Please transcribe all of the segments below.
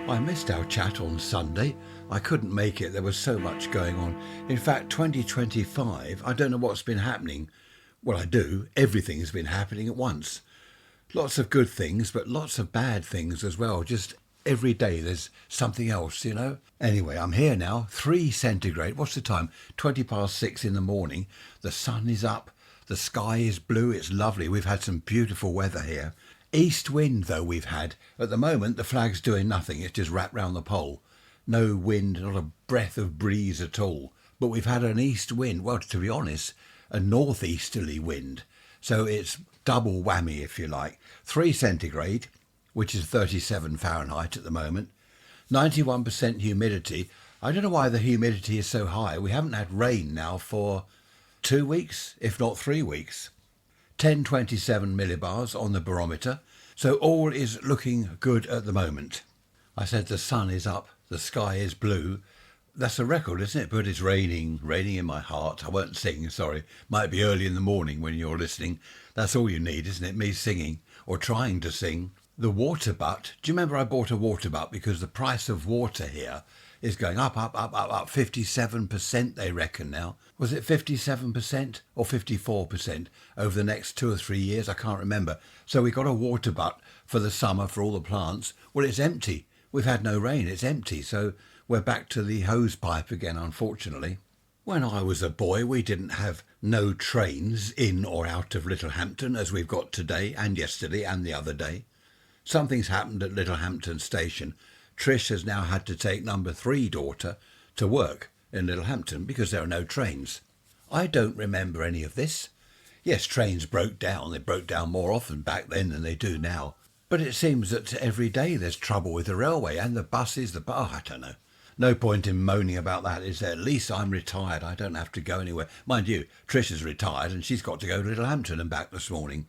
I missed our chat on Sunday. I couldn't make it, there was so much going on. In fact, 2025, I don't know what's been happening. Well, I do. Everything's been happening at once. Lots of good things, but lots of bad things as well. Just every day there's something else. Anyway, I'm here now, 3 centigrade. What's the time? 20 past 6 in the morning. The sun is up. The sky is blue. It's lovely. We've had some beautiful weather here. East wind, though, we've had. At the moment, the flag's doing nothing. It's just wrapped round the pole. No wind, not a breath of breeze at all. But we've had an east wind. Well, to be honest, a northeasterly wind. So it's double whammy, if you like. 3 centigrade, which is 37 Fahrenheit at the moment. 91% humidity. I don't know why the humidity is so high. We haven't had rain now for 2 weeks, if not 3 weeks. 1027 millibars on the barometer. So all is looking good at the moment. I said the sun is up, the sky is blue. That's a record, isn't it? But it's raining in my heart. I won't sing, sorry. Might be early in the morning when you're listening. That's all you need, isn't it? Me singing, or trying to sing. The water butt. Do you remember I bought a water butt because the price of water here is going up. 57% they reckon now. Was it 57% or 54% over the next 2 or 3 years? I can't remember. So we got a water butt for the summer for all the plants. Well, it's empty. We've had no rain. It's empty. So we're back to the hose pipe again, unfortunately. When I was a boy, we didn't have no trains in or out of Littlehampton as we've got today and yesterday and the other day. Something's happened at Littlehampton station. Trish has now had to take number 3 daughter to work in Littlehampton because there are no trains. I don't remember any of this. Yes, trains broke down. They broke down more often back then than they do now. But it seems that every day there's trouble with the railway and the buses, I don't know. No point in moaning about that, is there? At least I'm retired. I don't have to go anywhere. Mind you, Trish is retired and she's got to go to Littlehampton and back this morning.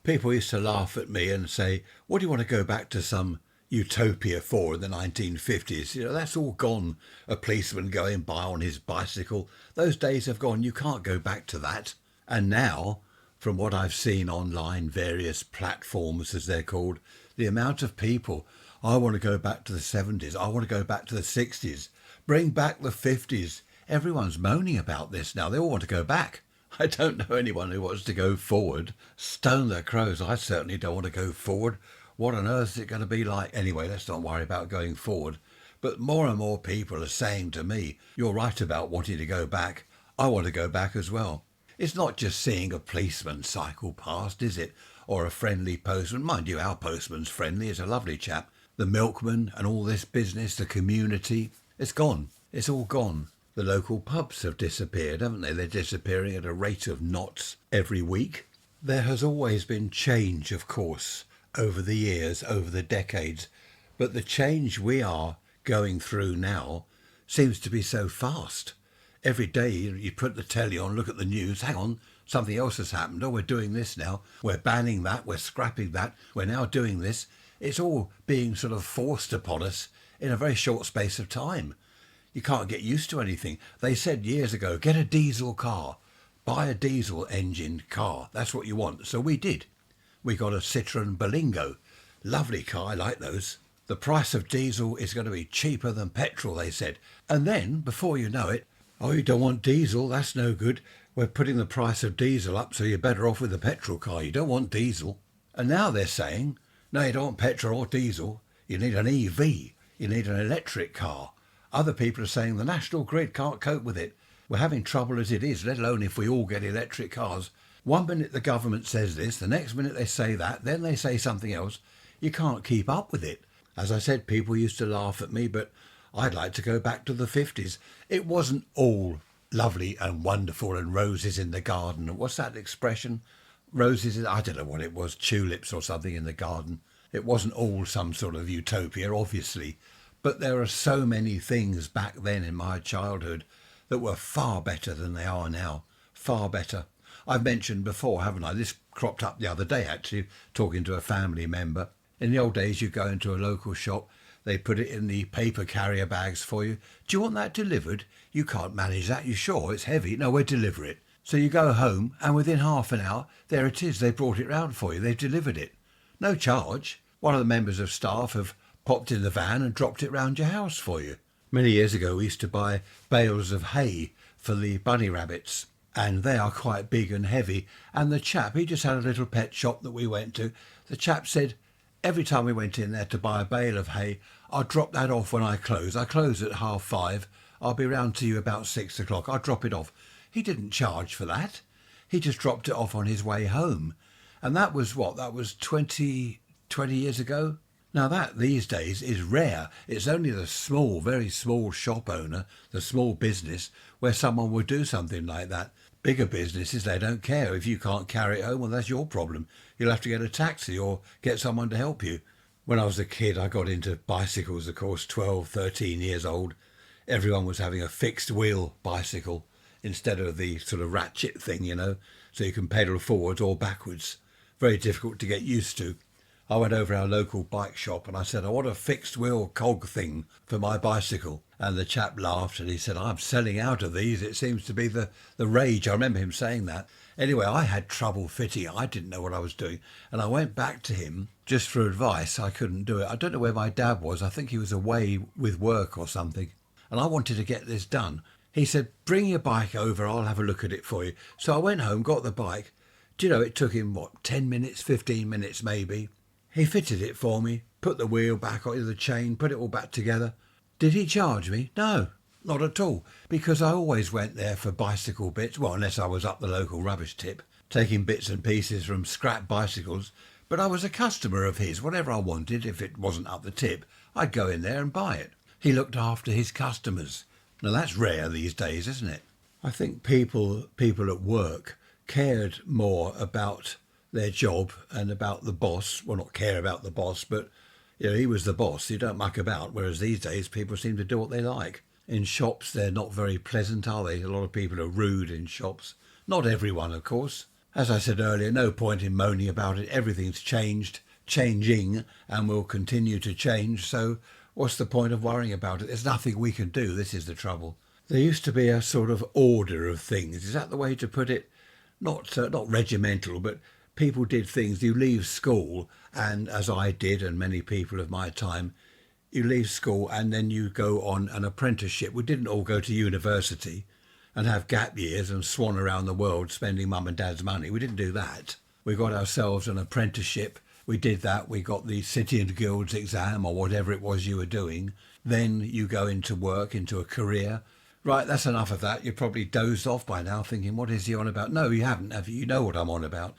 People used to laugh at me and say, what do you want to go back to some utopia for in the 1950s? That's all gone. A policeman going by on his bicycle. Those days have gone. You can't go back to that. And now, from what I've seen online, various platforms as they're called, the amount of people, I want to go back to the 70s. I want to go back to the 60s. Bring back the 50s. Everyone's moaning about this now. They all want to go back. I don't know anyone who wants to go forward. Stone their crows. I certainly don't want to go forward. What on earth is it going to be like? Anyway, let's not worry about going forward. But more and more people are saying to me, you're right about wanting to go back. I want to go back as well. It's not just seeing a policeman cycle past, is it? Or a friendly postman. Mind you, our postman's friendly. He's a lovely chap. The milkman and all this business, the community, it's gone. It's all gone. The local pubs have disappeared, haven't they? They're disappearing at a rate of knots every week. There has always been change, of course, over the years, over the decades. But the change we are going through now seems to be so fast. Every day you put the telly on, look at the news, hang on, something else has happened. Oh, we're doing this now. We're banning that. We're scrapping that. We're now doing this. It's all being sort of forced upon us in a very short space of time. You can't get used to anything. They said years ago, get a diesel car. Buy a diesel engined car. That's what you want. So we did. We got a Citroën Berlingo. Lovely car. I like those. The price of diesel is going to be cheaper than petrol, they said. And then, before you know it, oh, you don't want diesel. That's no good. We're putting the price of diesel up, so you're better off with a petrol car. You don't want diesel. And now they're saying, no, you don't want petrol or diesel. You need an EV. You need an electric car. Other people are saying the national grid can't cope with it. We're having trouble as it is, let alone if we all get electric cars. One minute the government says this, the next minute they say that, then they say something else. You can't keep up with it. As I said, people used to laugh at me, but I'd like to go back to the 50s. It wasn't all lovely and wonderful and roses in the garden. What's that expression? Roses, I don't know what it was, tulips or something in the garden. It wasn't all some sort of utopia, obviously. But there are so many things back then in my childhood that were far better than they are now. Far better. I've mentioned before, haven't I? This cropped up the other day, actually, talking to a family member. In the old days, you go into a local shop, they put it in the paper carrier bags for you. Do you want that delivered? You can't manage that, you sure? It's heavy. No, we'll deliver it. So you go home, and within half an hour, there it is. They brought it round for you. They've delivered it. No charge. One of the members of staff have popped in the van and dropped it round your house for you. Many years ago we used to buy bales of hay for the bunny rabbits, and they are quite big and heavy, and the chap, he just had a little pet shop that we went to. The chap said every time we went in there to buy a bale of hay, I'll drop that off when I close. I close at 5:30. I'll be round to you about 6 o'clock. I'll drop it off. He didn't charge for that. He just dropped it off on his way home. And that was what? That was 20 years ago? Now that these days is rare. It's only the small, very small shop owner, the small business, where someone would do something like that. Bigger businesses, they don't care. If you can't carry it home, well, that's your problem. You'll have to get a taxi or get someone to help you. When I was a kid, I got into bicycles, of course, 12, 13 years old. Everyone was having a fixed wheel bicycle instead of the sort of ratchet thing, so you can pedal forwards or backwards. Very difficult to get used to. I went over our local bike shop and I said, I want a fixed wheel cog thing for my bicycle. And the chap laughed and he said, I'm selling out of these. It seems to be the rage. I remember him saying that. Anyway, I had trouble fitting. I didn't know what I was doing. And I went back to him just for advice. I couldn't do it. I don't know where my dad was. I think he was away with work or something. And I wanted to get this done. He said, bring your bike over. I'll have a look at it for you. So I went home, got the bike. Do you know, it took him, 10 minutes, 15 minutes maybe. He fitted it for me, put the wheel back onto the chain, put it all back together. Did he charge me? No, not at all, because I always went there for bicycle bits, unless I was up the local rubbish tip, taking bits and pieces from scrap bicycles, but I was a customer of his. Whatever I wanted, if it wasn't up the tip, I'd go in there and buy it. He looked after his customers. Now that's rare these days, isn't it? I think people at work cared more about their job and about the boss. Well, not care about the boss, but he was the boss. You don't muck about, whereas these days people seem to do what they like. In shops, they're not very pleasant, are they? A lot of people are rude in shops. Not everyone, of course. As I said earlier, no point in moaning about it. Everything's changed, changing, and will continue to change. So what's the point of worrying about it? There's nothing we can do. This is the trouble. There used to be a sort of order of things. Is that the way to put it? Not regimental, but people did things. You leave school, and as I did, and many people of my time, you leave school and then you go on an apprenticeship. We didn't all go to university and have gap years and swan around the world spending mum and dad's money. We didn't do that. We got ourselves an apprenticeship. We did that. We got the City and Guilds exam or whatever it was you were doing. Then you go into work, into a career. Right, that's enough of that. You're probably dozed off by now thinking, what is he on about? No, you haven't, have you? You know what I'm on about.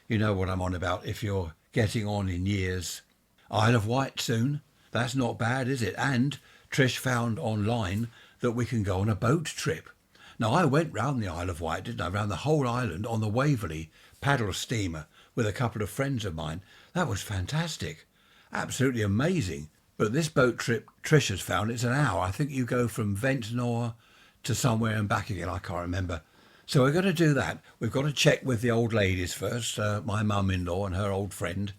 You know what I'm on about if you're getting on in years. Isle of Wight soon. That's not bad, is it? And Trish found online that we can go on a boat trip. Now, I went round the Isle of Wight, didn't I? Round the whole island on the Waverley paddle steamer with a couple of friends of mine. That was fantastic. Absolutely amazing. But this boat trip Trish has found, it's an hour. I think you go from Ventnor to somewhere and back again. I can't remember. So we're going to do that. We've got to check with the old ladies first, my mum-in-law and her old friend.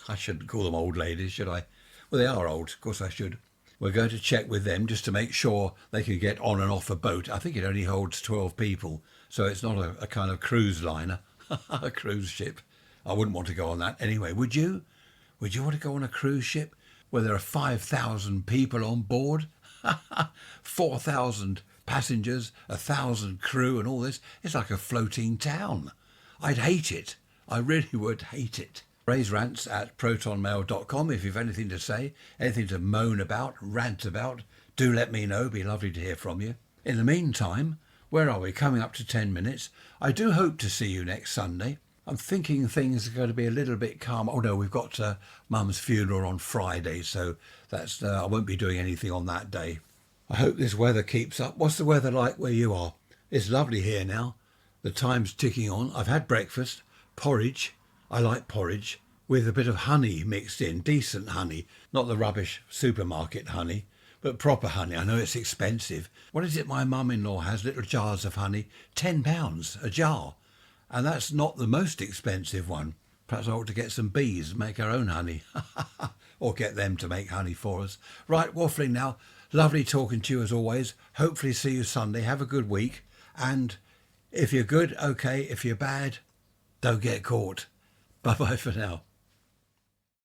I shouldn't call them old ladies, should I? Well, they are old. Of course I should. We're going to check with them just to make sure they can get on and off a boat. I think it only holds 12 people, so it's not a kind of cruise liner, a cruise ship. I wouldn't want to go on that anyway. Would you? Would you want to go on a cruise ship where there are 5,000 people on board? 4,000 passengers, 1,000 crew and all this. It's like a floating town. I'd hate it. I really would hate it. Raise rants at protonmail.com. If you've anything to say, anything to moan about, rant about, do let me know. It'd be lovely to hear from you. In the meantime, where are we? Coming up to 10 minutes. I do hope to see you next Sunday. I'm thinking things are going to be a little bit calm. Oh no, we've got Mum's funeral on Friday, so that's I won't be doing anything on that day. I hope this weather keeps up. What's the weather like where you are? It's lovely here now. The time's ticking on. I've had breakfast, porridge. I like porridge with a bit of honey mixed in, decent honey, not the rubbish supermarket honey, but proper honey. I know it's expensive. What is it my mum-in-law has? Little jars of honey, £10 a jar. And that's not the most expensive one. Perhaps I ought to get some bees and make our own honey. Or get them to make honey for us. Right, waffling now. Lovely talking to you as always. Hopefully see you Sunday. Have a good week. And if you're good, okay. If you're bad, don't get caught. Bye-bye for now.